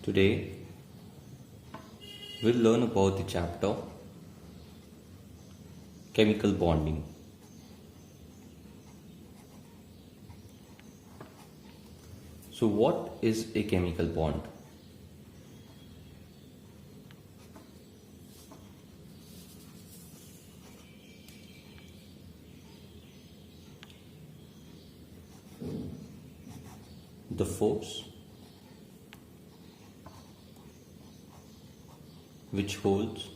Today we'll learn about the chapter chemical bonding. So what is a chemical bond? The force which holds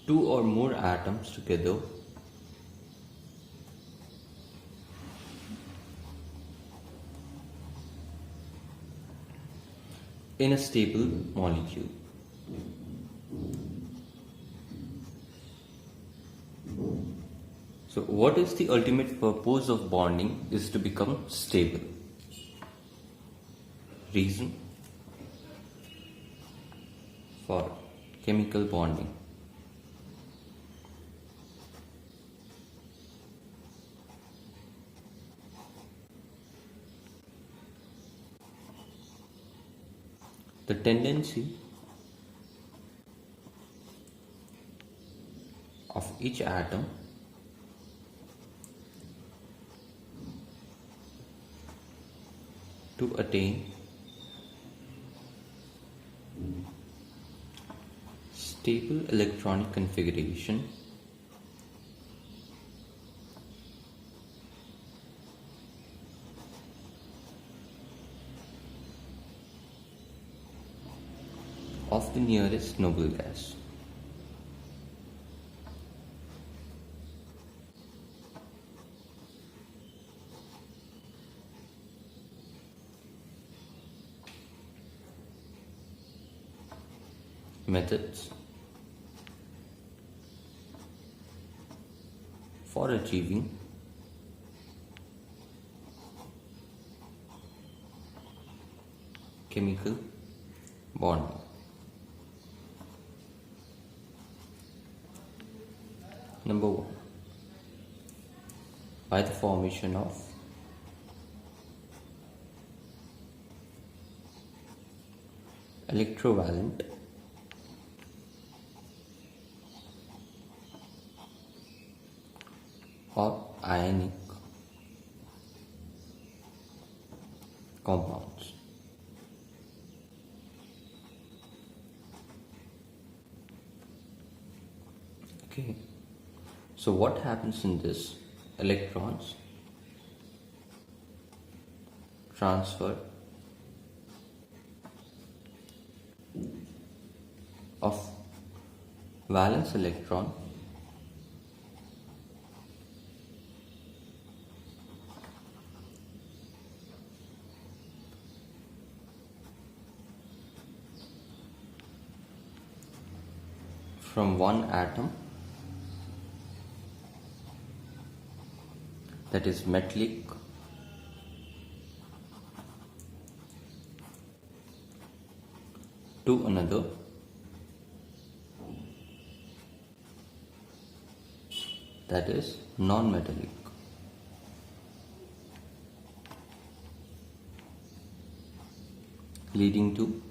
two or more atoms together in a stable molecule. So what is the ultimate purpose of bonding is to become stable. Reason for chemical bonding. The tendency of each atom to attain stable electronic configuration of the nearest noble gas. Methods for achieving chemical bonding. Number 1, by the formation of electrovalent or ionic compounds. Okay, so what happens in this? Electrons transfer of valence electron from one atom, that is metallic, to another, that is non-metallic. Leading to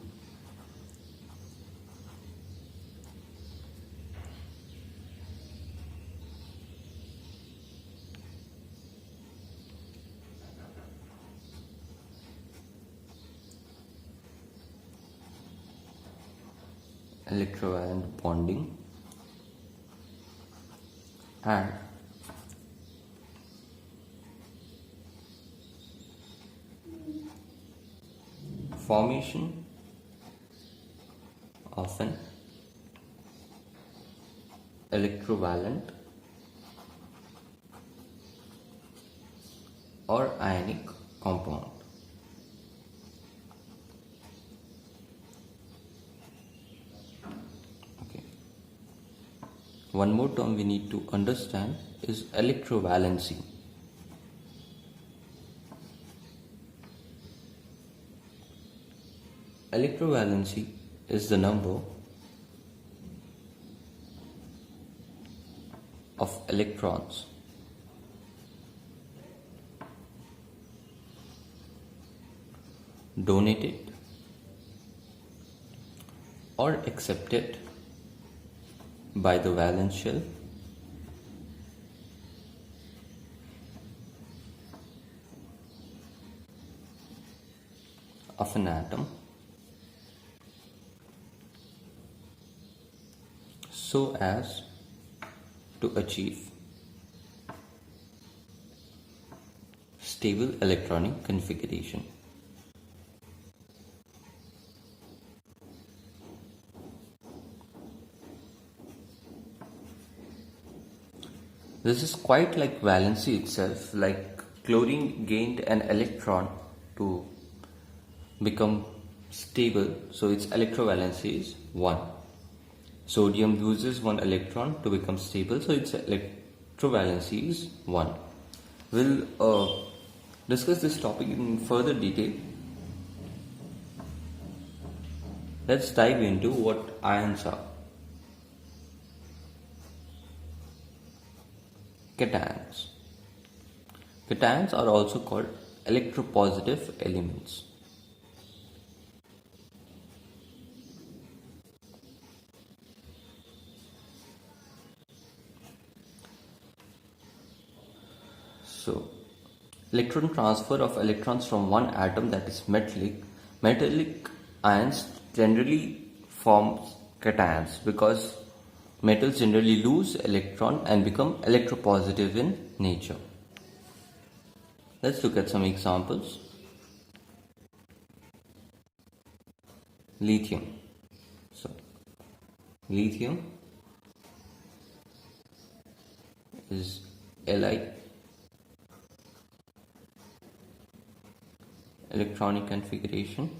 electrovalent bonding and formation of an electrovalent or ionic compound. Okay. One more term we need to understand is electrovalency. Electrovalency is the number of electrons donated or accepted by the valence shell of an atom so as to achieve stable electronic configuration. This is quite like valency itself, like chlorine gained an electron to become stable, so its electrovalency is 1. Sodium loses 1 electron to become stable, so its electrovalency is 1. We'll discuss this topic in further detail. Let's dive into what ions are. Cations. Cations are also called electropositive elements. So, electron transfer of electrons from one atom, that is metallic ions generally form cations because metals generally lose electron and become electropositive in nature. Let's look at some examples. Lithium. So, lithium is Li, electronic configuration,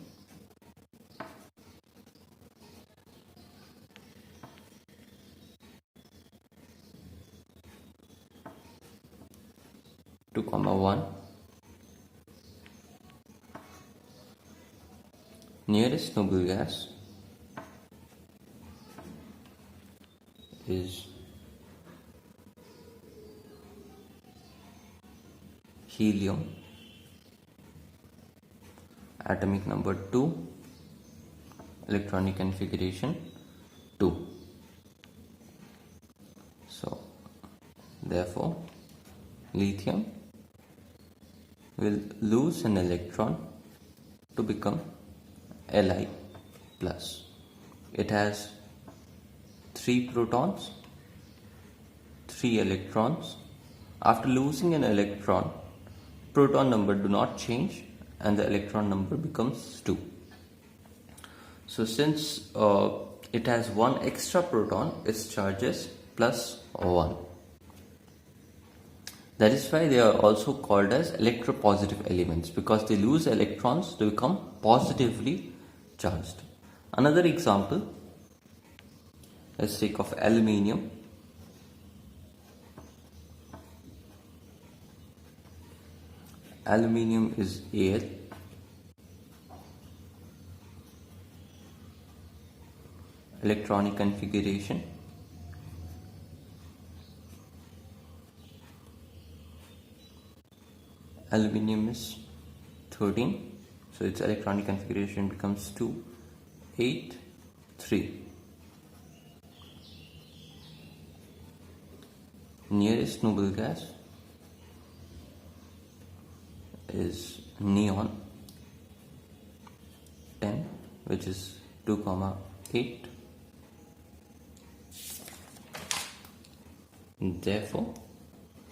two comma 1. Nearest noble gas is helium, atomic number 2, electronic configuration 2. So, therefore, lithium will lose an electron to become Li plus. It has 3 protons, 3 electrons. After losing an electron, proton number do not change and the electron number becomes 2. So since it has 1 extra proton, its charge is plus 1. That is why they are also called as electropositive elements, because they lose electrons to become positively charged. Another example, let's take of aluminium. Aluminium is Al, electronic configuration aluminium is 13, so its electronic configuration becomes 2, 8, 3. Nearest noble gas is neon, 10, which is 2 comma 8. Therefore,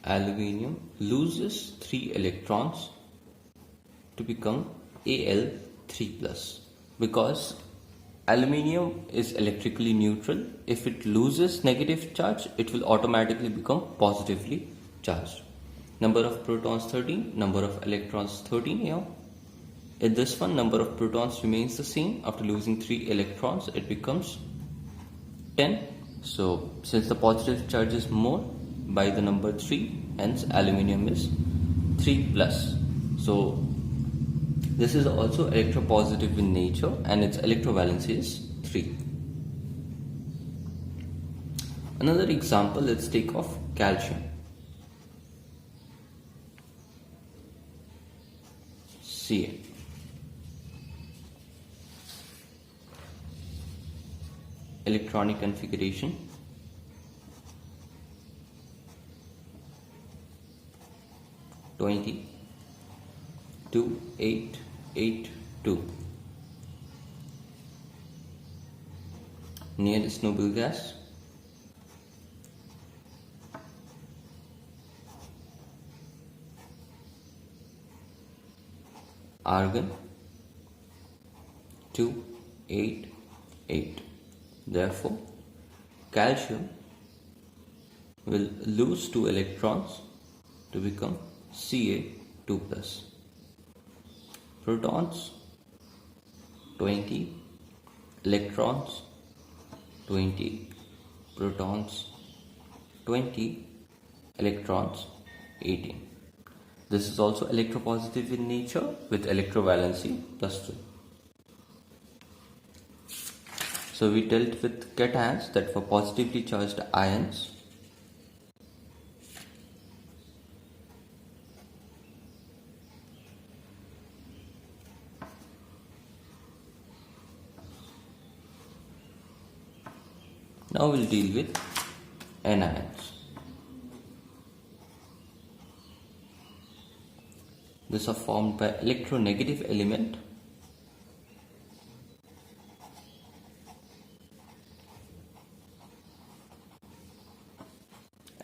aluminium loses 3 electrons to become Al3+, because aluminium is electrically neutral. If it loses negative charge, it will automatically become positively charged. Number of protons 13, number of electrons 13 here. In this one, number of protons remains the same. After losing 3 electrons, it becomes 10. So since the positive charge is more by the number 3, hence aluminium is 3+. So this is also electropositive in nature and its electrovalency is 3. Another example, let's take of calcium. Ca. electronic configuration. (20) 2882. Nearest noble gas. Argon 288. Therefore, calcium will lose 2 electrons to become Ca2 plus. Protons 20, electrons 20, protons 20, electrons 18. This is also electropositive in nature with electrovalency +2. So we dealt with cations, that were positively charged ions. Now we'll deal with anions. These are formed by electronegative element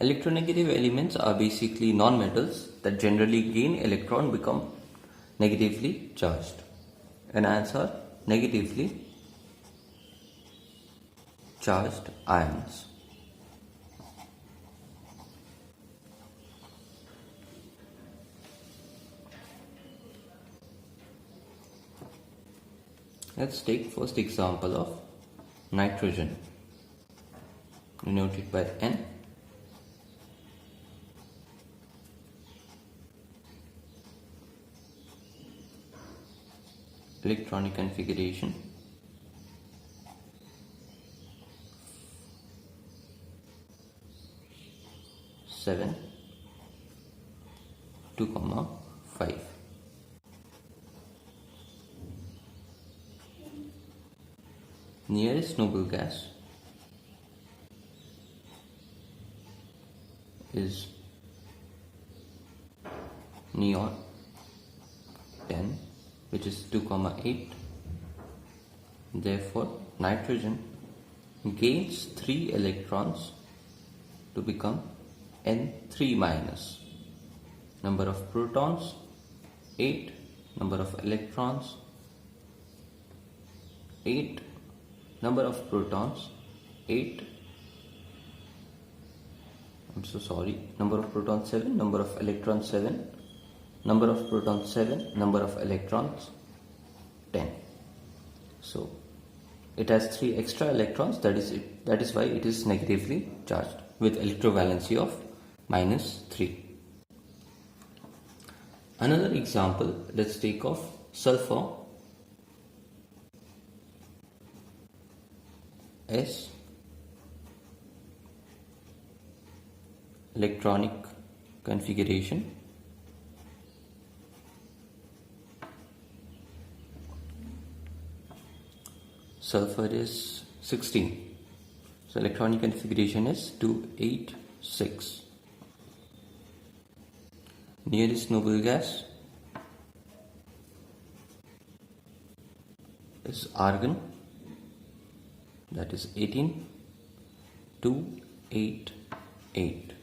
Electronegative elements are basically non-metals that generally gain electron, become negatively charged. Anions are negatively charged ions. Let's take first example of nitrogen, denoted by N. Electronic configuration. (7) 2,5. Nearest noble gas is neon 10, which is 2,8. Therefore, nitrogen gains 3 electrons to become N3 minus. Number of protons 8, number of electrons 8, number of protons 8. Number of protons 7, number of electrons 7, number of protons 7, number of electrons 10. So it has 3 extra electrons, that is why it is negatively charged with electrovalency of -3. Another example, let's take of sulfur. S. Electronic configuration. Sulfur is 16. So electronic configuration is 286. Nearest noble gas is argon, that is 18, 288.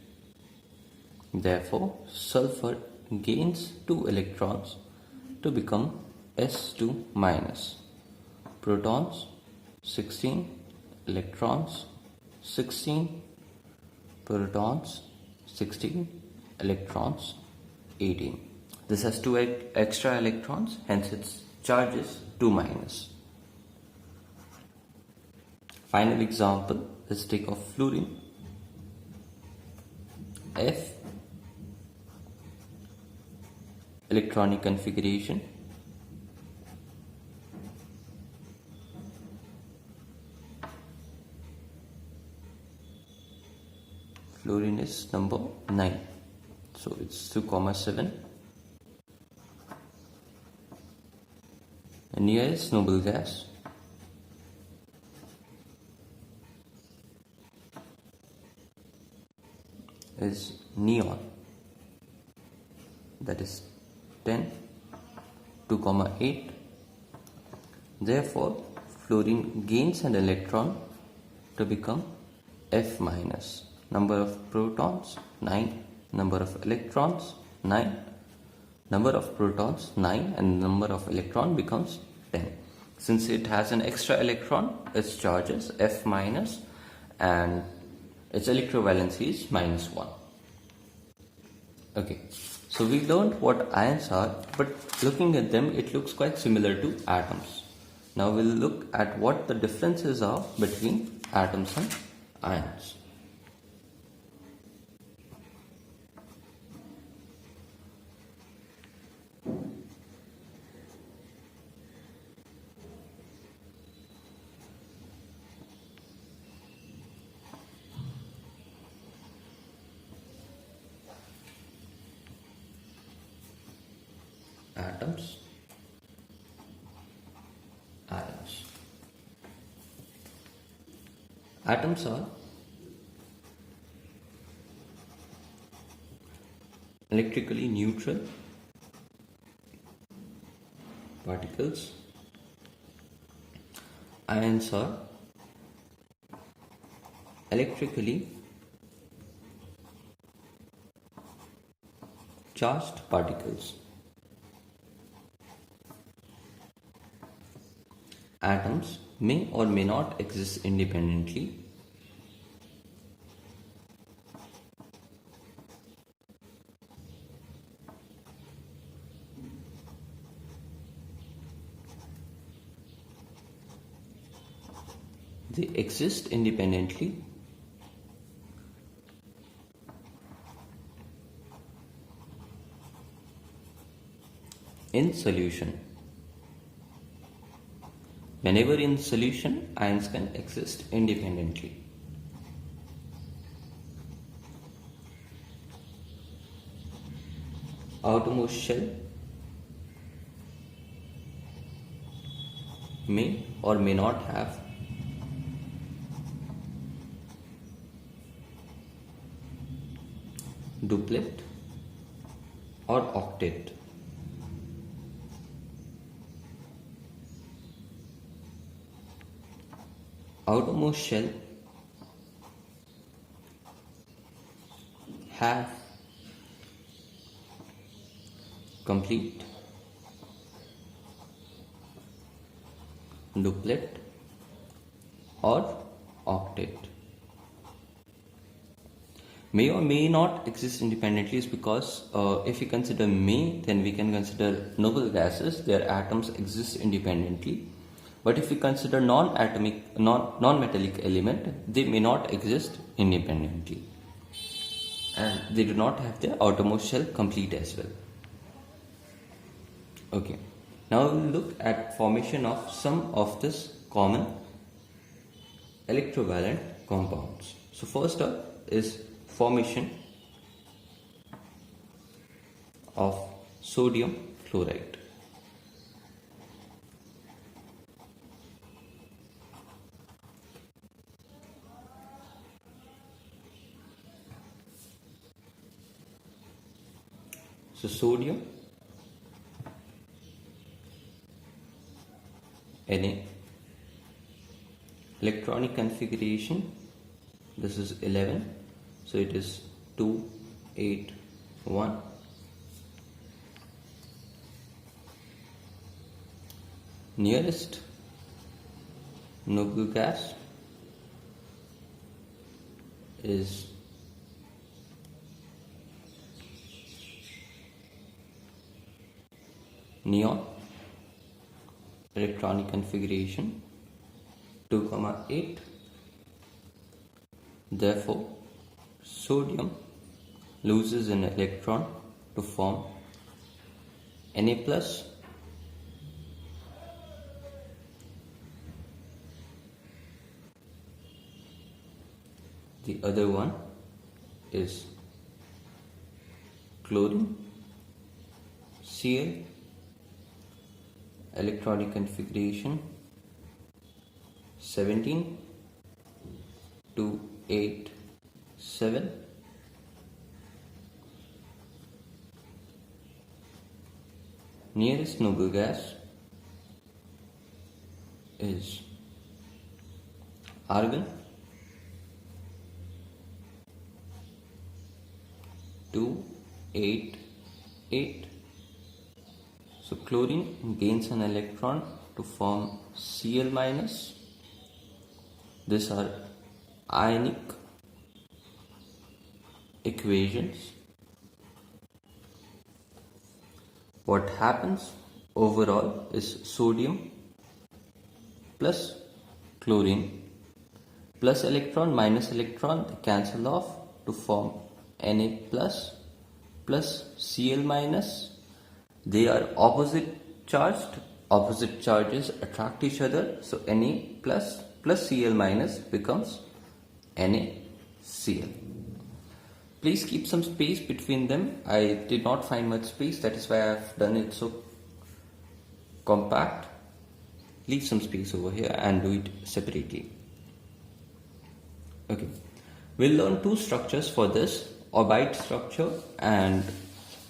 Therefore, sulfur gains 2 electrons to become S2 minus. Protons 16, electrons 16, protons 16, electrons 18. This has 2 extra electrons, hence its charge is 2 minus. Final example, let's take of fluorine. F. Electronic configuration. Fluorine is number 9. So it's 2,7. And nearest noble gas is neon, that is 10, 2,8. Therefore, fluorine gains an electron to become F minus. Number of protons 9, number of electrons 9, number of protons 9 and number of electron becomes 10. Since it has an extra electron, its charge is F minus and its electrovalency is -1. Okay, so we learned what ions are, but looking at them it looks quite similar to atoms. Now we'll look at what the differences are between atoms and ions. Atoms, ions. Atoms are electrically neutral particles. Ions are electrically charged particles. Atoms may or may not exist independently. They exist independently in solution. Whenever in solution, ions can exist independently. Outermost shell may or may not have duplet or octet. Outermost shell have complete, duplet or octet. May or may not exist independently is because if we consider may, then we can consider noble gases, their atoms exist independently. But if we consider non-metallic element, they may not exist independently. And they do not have their outermost shell complete as well. Okay. Now we will look at formation of some of this common electrovalent compounds. So first up is formation of sodium chloride. So sodium Na, electronic configuration, this is 11, so it is 2, 8, 1. Nearest noble gas is neon, electronic configuration 2,8. Therefore, sodium loses an electron to form Na plus. The other one is chlorine, Cl, electronic configuration 17, 2, 8, 7. nearest noble gas is argon 2, 8, 8. So chlorine gains an electron to form Cl minus. These are ionic equations. What happens overall is sodium plus chlorine plus electron minus electron, they cancel off to form Na plus Cl minus. They are opposite charged. Opposite charges attract each other. So Na plus Cl minus becomes NaCl. Please keep some space between them. I did not find much space, that is why I have done it so compact. Leave some space over here and do it separately. Okay, we'll learn two structures for this, orbite structure and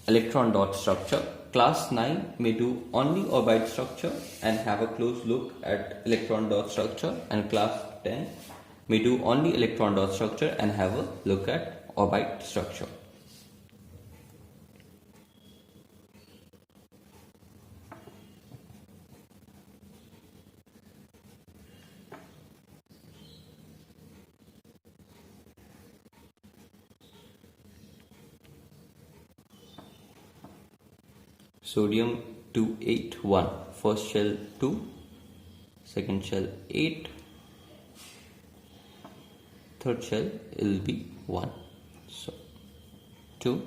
electron dot structure. Class 9 may do only orbite structure and have a close look at electron dot structure, and class 10 may do only electron dot structure and have a look at orbite structure. Sodium 281, first shell 2, second shell 8, third shell will be 1. So 2,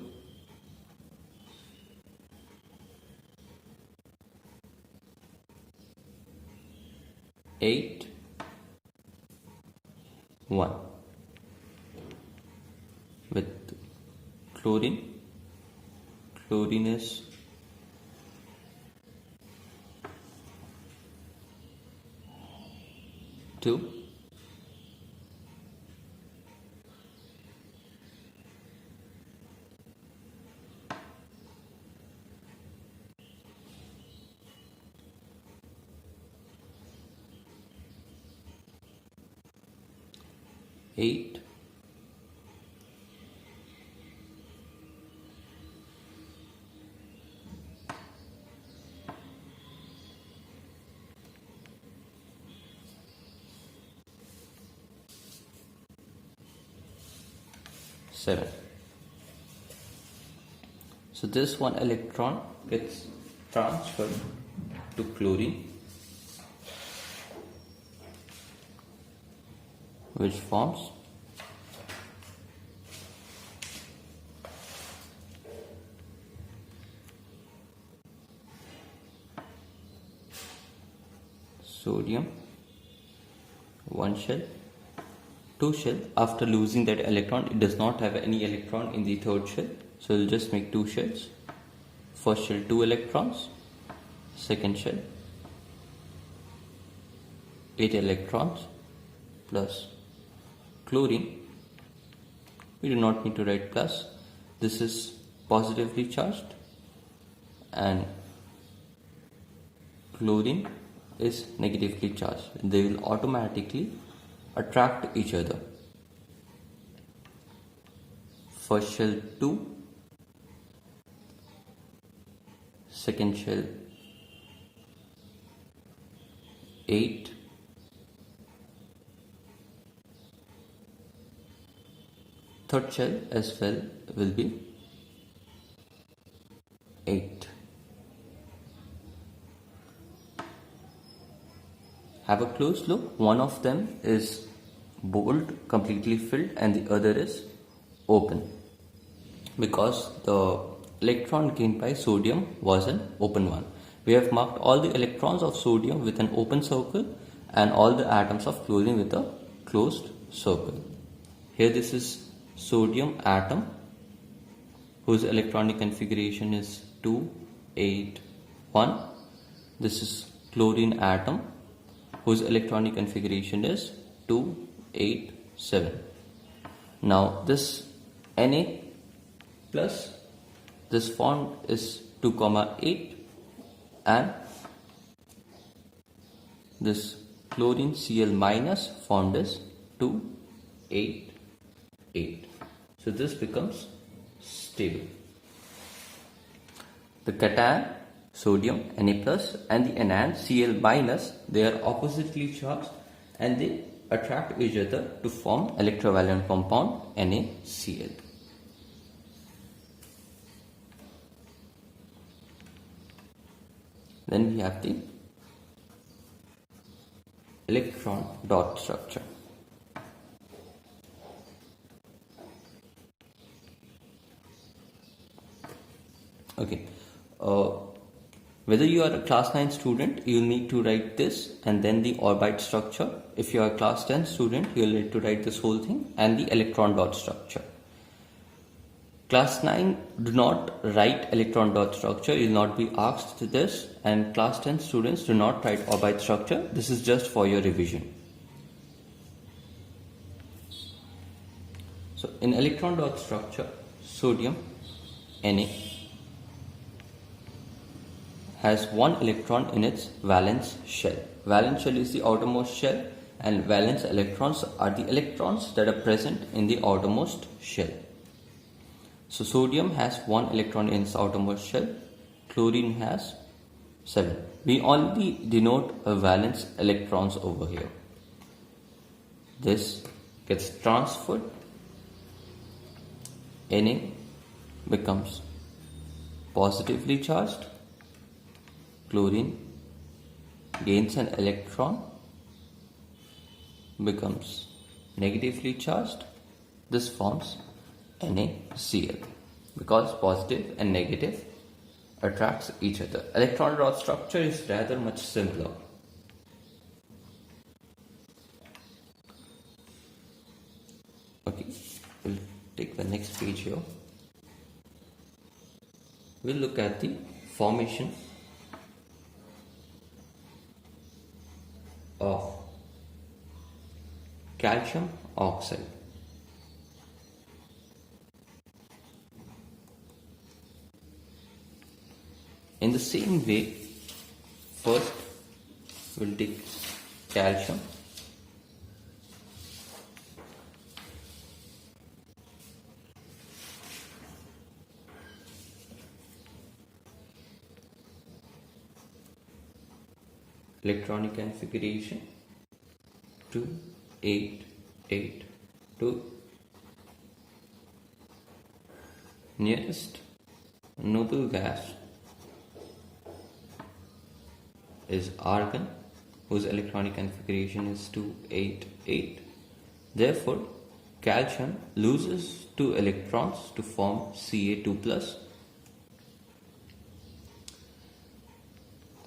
8, 1. With chlorine is 2, 8, 7. So this one electron gets transferred to chlorine, which forms sodium 1 shell, 2 shell. After losing that electron, it does not have any electron in the third shell, so we'll just make 2 shells. First shell 2 electrons, second shell 8 electrons plus chlorine. We do not need to write plus. This is positively charged and chlorine is negatively charged. They will automatically attract each other. First shell 2, second shell 8, third shell as well will be 8. Have a close look. One of them is bold, completely filled, and the other is open, because the electron gained by sodium was an open one. We have marked all the electrons of sodium with an open circle and all the atoms of chlorine with a closed circle. Here this is sodium atom whose electronic configuration is 2, 8, 1. This is chlorine atom whose electronic configuration is 2, 8, 7. Now this Na plus, this bond is 2, 8. and this chlorine Cl minus formed is 288. So this becomes stable. The cation sodium Na plus and the anion Cl minus, they are oppositely charged and they attract each other to form electrovalent compound NaCl. Then we have the electron dot structure. Okay, whether you are a class 9 student, you will need to write this and then the orbite structure. If you are a class 10 student, you will need to write this whole thing and the electron dot structure. Class 9 do not write electron dot structure, you will not be asked this, and class 10 students do not write orbite structure. This is just for your revision. So in electron dot structure, sodium Na has one electron in its valence shell. Valence shell is the outermost shell and valence electrons are the electrons that are present in the outermost shell. So sodium has one electron in its outermost shell, chlorine has 7. We only denote a valence electrons over here. This gets transferred, Na becomes positively charged, chlorine gains an electron, becomes negatively charged. This forms NaCl because positive and negative attracts each other. Electron dot structure is rather much simpler. Okay, we'll take the next page here. We'll look at the formation of calcium oxide. In the same way, first we'll take calcium, electronic configuration 288. Nearest noble gas is argon, whose electronic configuration is 288. Therefore, calcium loses 2 electrons to form Ca2+.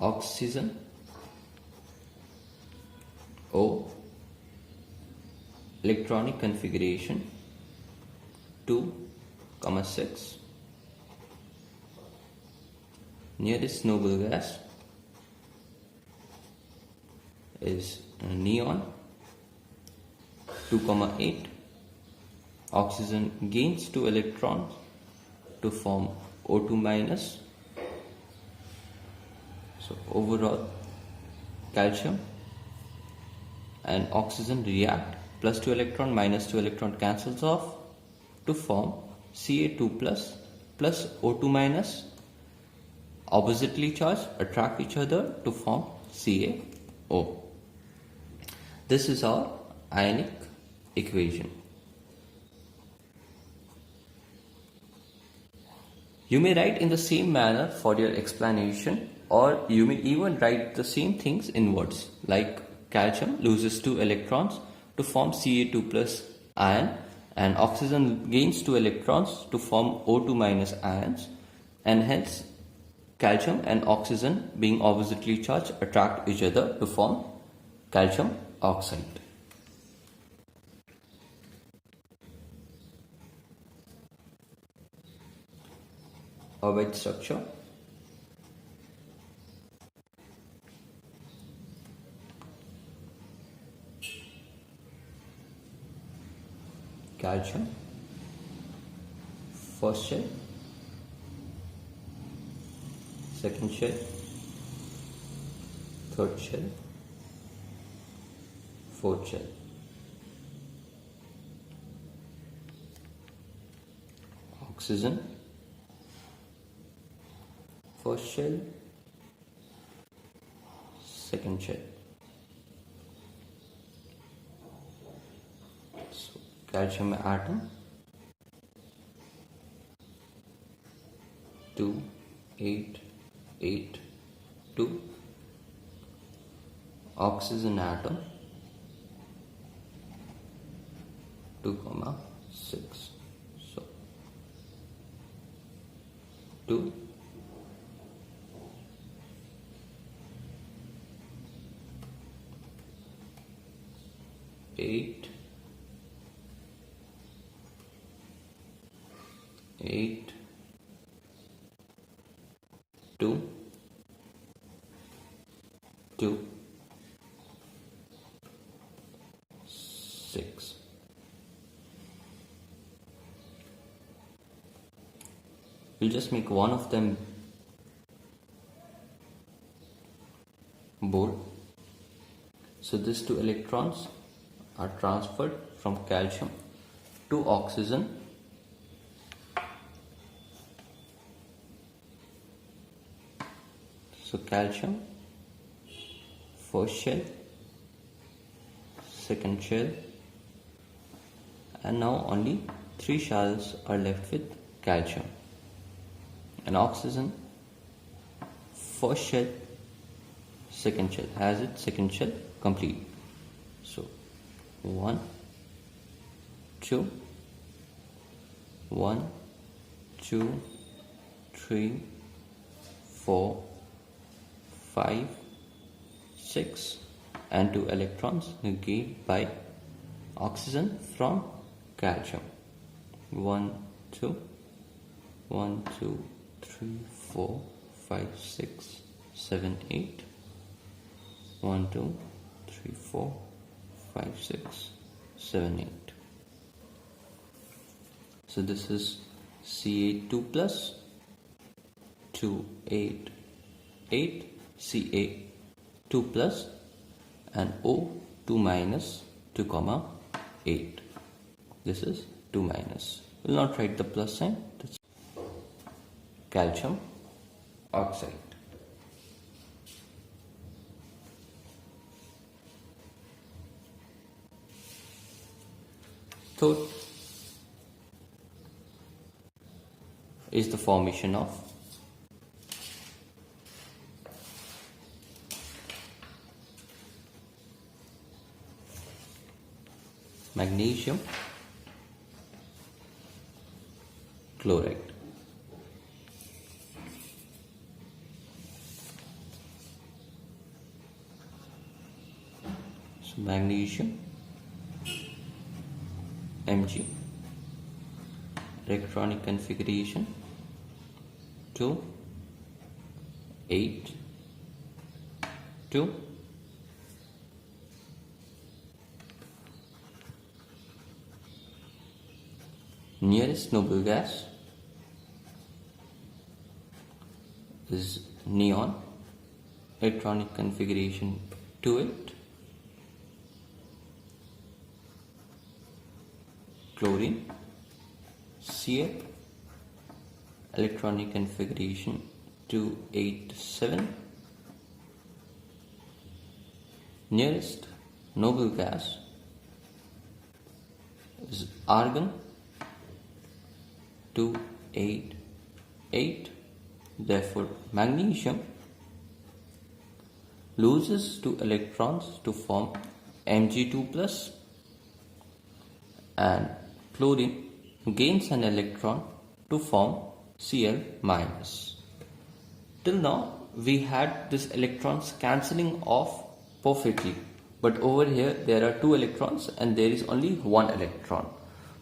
Oxygen O, electronic configuration 2,6. Nearest noble gas is neon 2,8. Oxygen gains 2 electrons to form O2-. So overall, calcium and oxygen react, plus 2 electron minus 2 electron cancels off to form Ca2+ plus O2-, oppositely charged, attract each other to form CaO. This is our ionic equation. You may write in the same manner for your explanation, or you may even write the same things in words, like calcium loses 2 electrons to form Ca2+ ion and oxygen gains 2 electrons to form O2- ions, and hence calcium and oxygen being oppositely charged attract each other to form calcium oxide. Orbite structure. Calcium, first shell, second shell, third shell, fourth shell. Oxygen, first shell, second shell. So calcium atom, 2, 8, 8, 2. Oxygen atom, 2, 6. So 2, 8, 8, 2, 2, 6. We'll just make one of them bold. So these two electrons are transferred from calcium to oxygen. So calcium, first shell, second shell, and now only 3 shells are left with calcium. And oxygen, first shell, second shell, has its second shell complete. So 1, 2, 1, 2, 3, 4, 5, 6, and 2 electrons gained by oxygen from calcium. 1, 2, 1, 2, 3, 4, 5, 6, 7, 8. 1, 2, 3, 4, 5, 6, 7, 8. So this is Ca2 plus 2, 8, 8, Ca2 plus, and O2 minus 2, 8. This is 2 minus. We'll not write the plus sign. That's calcium oxide. Third is the formation of magnesium chloride. So magnesium Mg, electronic configuration 2, 8, 2. Nearest noble gas is neon, electronic configuration 2, 8. Chlorine, Cl, electronic configuration 287. Nearest noble gas is argon, 288. Therefore magnesium loses 2 electrons to form Mg2 plus, and chlorine gains an electron to form Cl minus. Till now we had these electrons cancelling off perfectly, but over here there are 2 electrons and there is only 1 electron.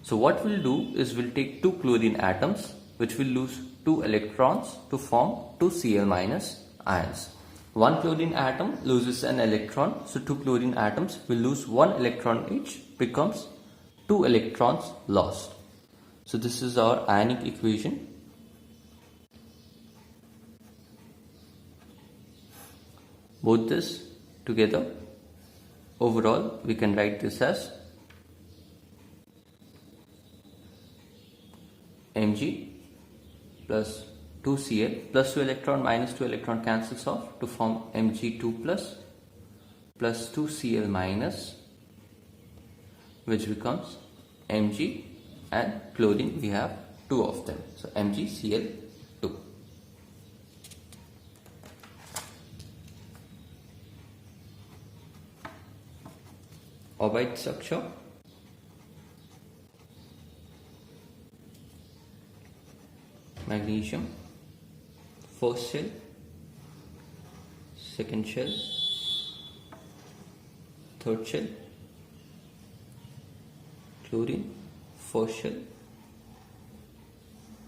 So what we'll do is we'll take 2 chlorine atoms which will lose 2 electrons to form 2 Cl minus ions. 1 chlorine atom loses an electron, so 2 chlorine atoms will lose 1 electron each, becomes 2 electrons lost. So this is our ionic equation. both this together, overall we can write this as Mg plus 2Cl plus 2 electron minus 2 electron cancels off to form Mg2 plus 2Cl minus, which becomes Mg, and chlorine we have two of them, so MgCl2. Orbite structure. Magnesium, first shell, second shell, third shell. Chlorine, first shell,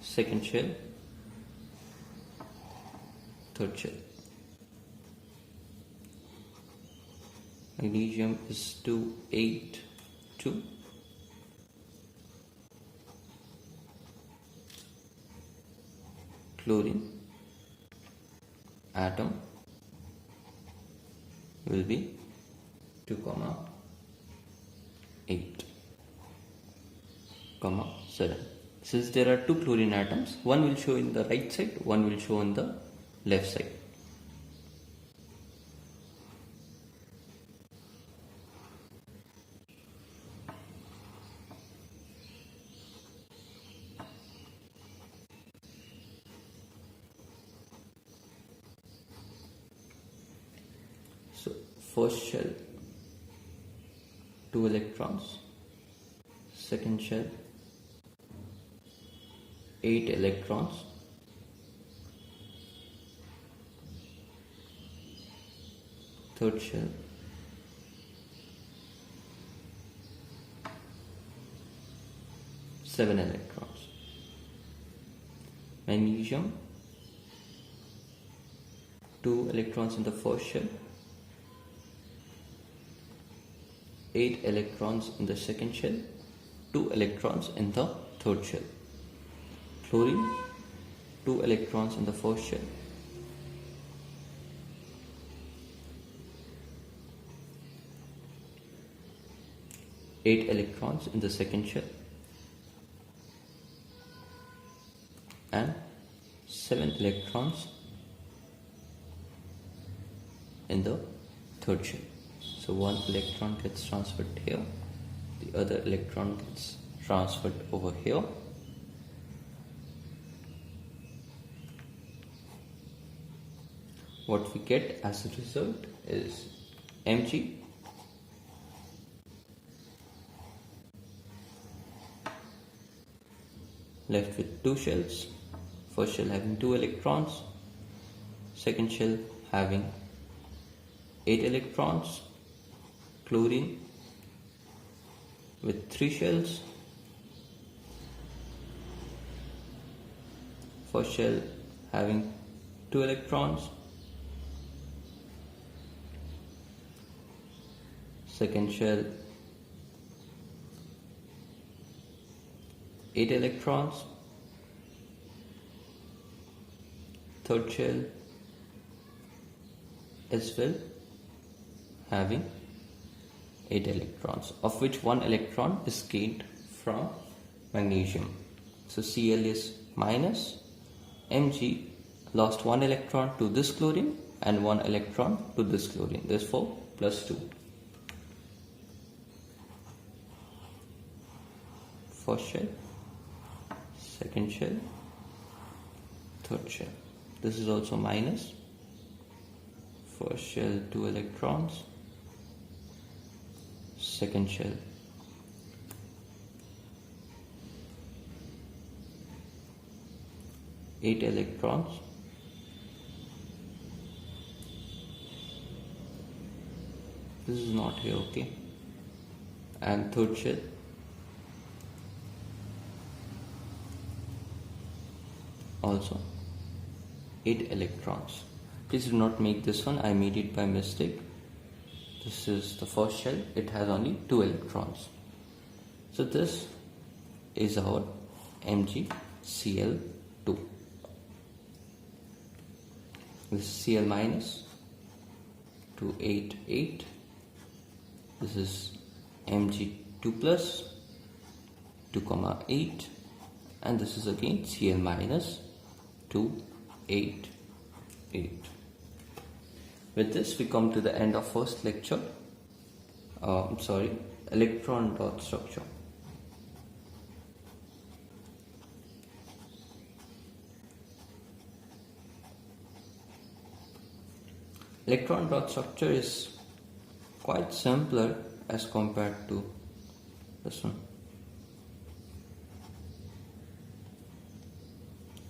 second shell, third shell. Magnesium is 2, 8, 2. Chlorine atom will be 2, 8, 7. Since there are two chlorine atoms, one will show in the right side, one will show on the left side. So first shell 2 electrons, second shell 8 electrons, third shell 7 electrons. Magnesium 2 electrons in the first shell, 8 electrons in the second shell, 2 electrons in the third shell. Chlorine 2 electrons in the first shell, 8 electrons in the second shell, and 7 electrons in the third shell. So one electron gets transferred here, the other electron gets transferred over here. What we get as a result is Mg left with two shells, first shell having 2 electrons, second shell having 8 electrons, chlorine with 3 shells, first shell having 2 electrons, second shell 8 electrons, third shell as well having 8 electrons, of which 1 electron is gained from magnesium. So Cl is minus, Mg lost 1 electron to this chlorine and 1 electron to this chlorine, therefore plus 2. First shell, second shell, third shell. This is also minus. First shell 2 electrons, second shell 8 electrons, this is not here, okay, and third shell also 8 electrons. Please do not make this one, I made it by mistake. This is the first shell, it has only 2 electrons. So this is our MgCl2. This is Cl minus, 288. This is Mg2 plus 2,8, and this is again Cl minus 288. With this we come to the end of first lecture. Electron dot structure. Electron dot structure is quite simpler as compared to this one.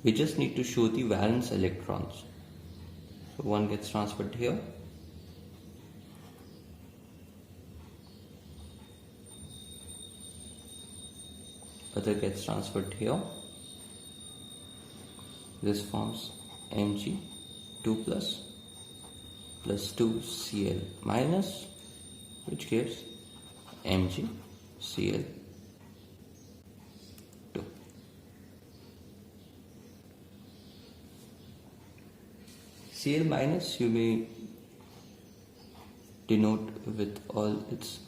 We just need to show the valence electrons. So one gets transferred here, other gets transferred here. This forms Mg2 plus 2Cl minus, which gives MgCl2. Cl minus you may denote with all its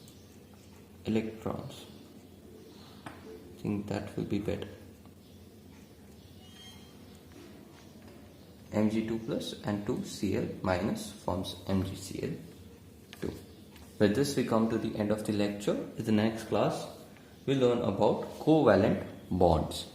electrons. I think that will be better. Mg2 plus and 2Cl minus forms MgCl2. With this we come to the end of the lecture. In the next class we learn about covalent bonds.